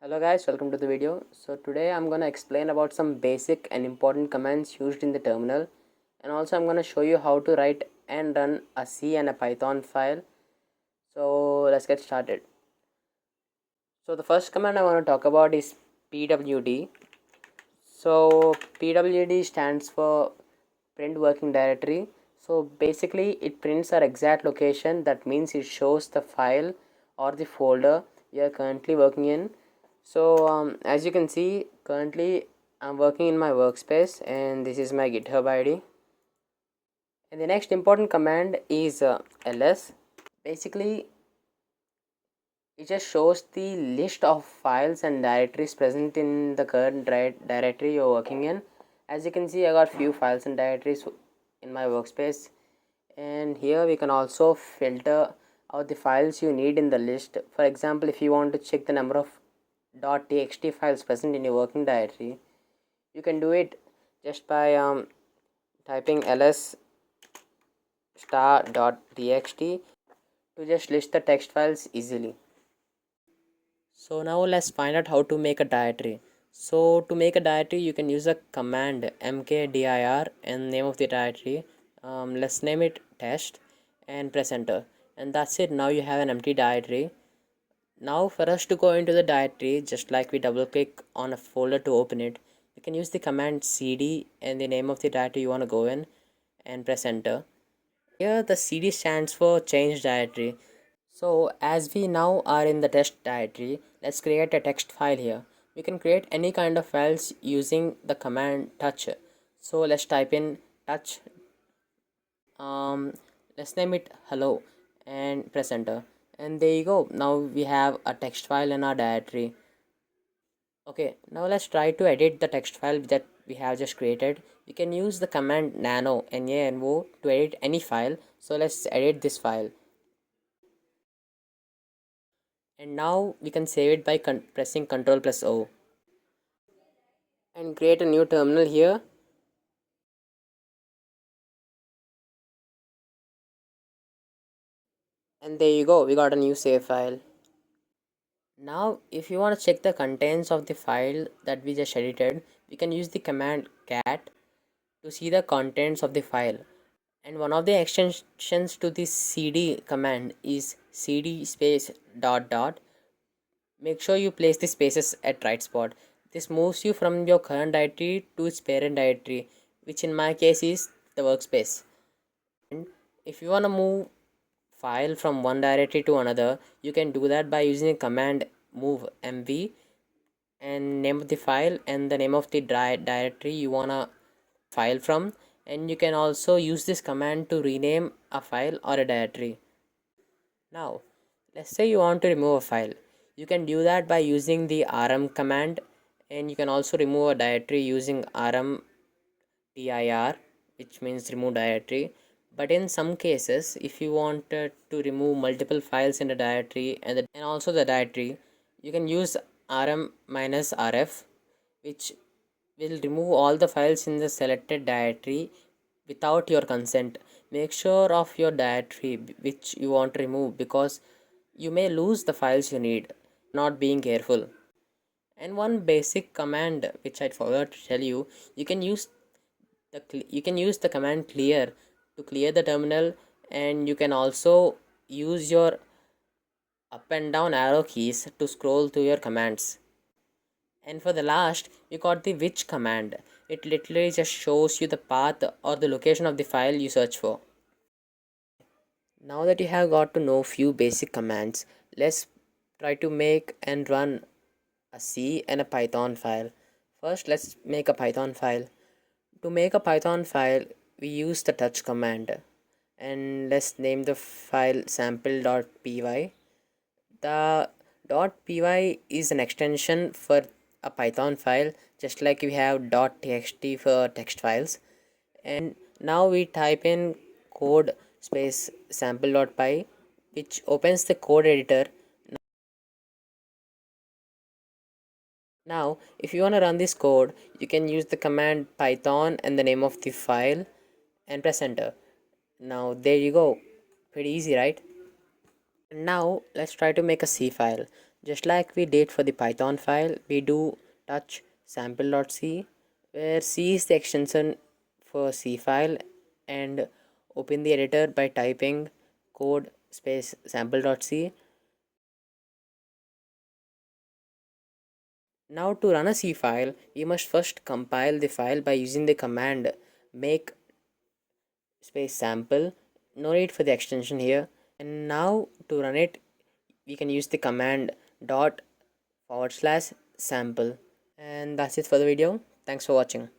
Hello guys, welcome to the video. So today I'm going to explain about some basic and important commands used in the terminal, and also I'm going to show you how to write and run a C and a Python file. So let's get started. So the first command I want to talk about is pwd. So pwd stands for print working directory. So basically it prints our exact location. That means it shows the file or the folder you are currently working in. So as you can see, currently I'm working in my workspace and this is my GitHub ID. And the next important command is ls. Basically it just shows the list of files and directories present in the current directory you're working in. As you can see, I got few files and directories in my workspace, and here we can also filter out the files you need in the list. For example, if you want to check the number of .txt files present in your working directory, you can do it just by typing ls star.txt to just list the text files easily. So now let's find out how to make a directory. So to make a directory, you can use a command mkdir and name of the directory. Let's name it test and press enter, and that's it. Now you have an empty directory. Now for us to go into the directory, just like we double click on a folder to open it, you can use the command cd and the name of the directory you want to go in and press enter. Here the cd stands for change directory. So as we now are in the test directory, let's create a text file here. We can create any kind of files using the command touch. So let's type in touch. Let's name it hello and press enter. And there you go. Now we have a text file in our directory. Okay, now let's try to edit the text file that we have just created. You can use the command nano nano to edit any file. So let's edit this file. And now we can save it by pressing Ctrl+O and create a new terminal here. And there you go, we got a new save file. Now if you want to check the contents of the file that we just edited, we can use the command cat to see the contents of the file. And one of the extensions to this cd command is cd space dot dot. Make sure you place the spaces at right spot. This moves you from your current directory to its parent directory, which in my case is the workspace. And if you want to move file from one directory to another, you can do that by using a command move mv and name of the file and the name of the directory you wanna file from. And you can also use this command to rename a file or a directory. Now let's say you want to remove a file. You can do that by using the rm command, and you can also remove a directory using rm dir, which means remove directory. But in some cases, if you wanted to remove multiple files in a directory and also the directory, you can use rm-rf, which will remove all the files in the selected directory without your consent. Make sure of your directory which you want to remove, because you may lose the files you need not being careful. And one basic command which I forgot to tell you, you can use the command clear to clear the terminal, and you can also use your up and down arrow keys to scroll through your commands. And for the last, we got the which command. It literally just shows you the path or the location of the file you search for. Now that you have got to know few basic commands, let's try to make and run a C and a Python file. First, let's make a Python file. To make a Python file, we use the touch command, and let's name the file sample.py. The .py is an extension for a Python file, just like we have .txt for text files. And now we type in code space sample.py, which opens the code editor. Now if you want to run this code, you can use the command python and the name of the file and press enter. Now there you go, pretty easy, right? Now let's try to make a C file. Just like we did for the Python file, we do touch sample.c, where C is the extension for C file, and open the editor by typing code space sample.c. Now to run a C file, we must first compile the file by using the command make space sample. No need for the extension here. And now to run it, we can use the command dot /sample. And that's it for the video. Thanks for watching.